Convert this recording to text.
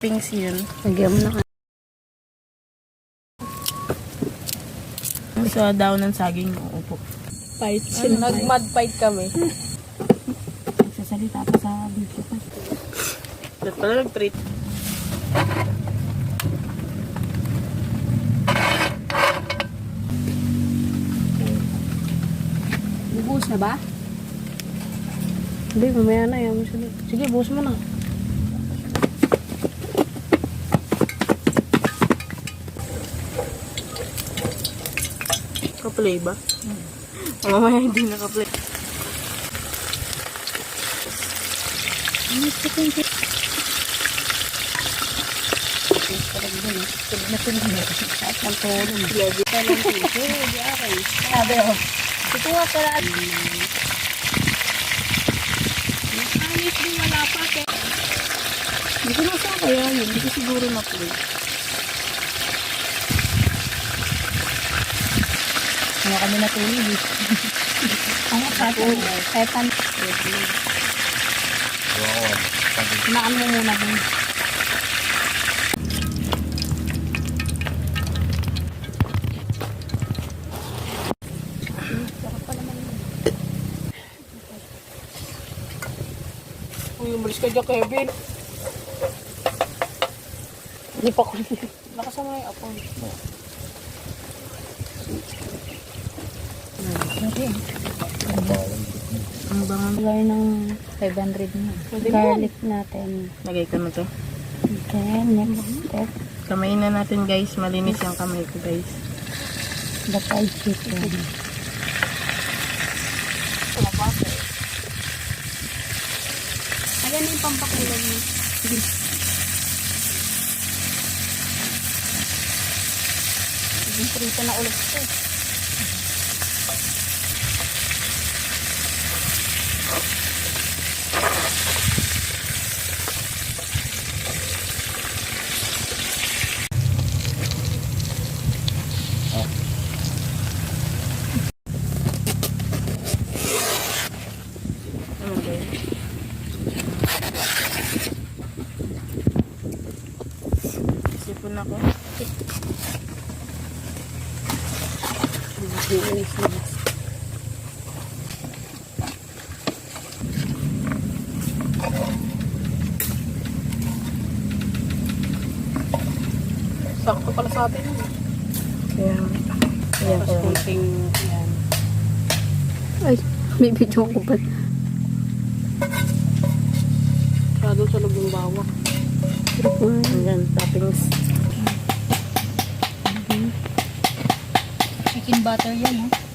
Pinks yun. Lagyan mo na ka. Sa daw ng saging, uupo. Fight. Nag-mud fight kami. Sasalita pa sa video ko. Dapat pala nag-treat. Bubuhos na ba? Hindi, mamaya na. Yan mo siya. Sige, buhos mo na. Ka-play ba? Mamaya hindi naka-play. Sabi oh. Tutuwa ka lang. Ayos din wala pa. Hindi ko nasa kaya yun. Hindi ko siguro na-play. Ano kami natulog eh. Ang setan. Hinaan mo muna din. Uy, umalis ka dyan, Kevin. Hindi pa ko. Nakasama yung apon. Ang bangang. Lagay ng 500 na. Garlic natin. Lagay ko na to. Okay, next step. Kamayin na natin guys. Malinis yung kamay ko guys. The fried chicken. Ayan yung pampakulang mo. Prito na ulit ito. Sipon ako. Sakto pala sa atin. Ayan. Ayan ko lang. Kunting yan. Ay, may video ko pa. Masyado sa loob ng bawang. Ayan, toppings. Chicken butter yan, oh.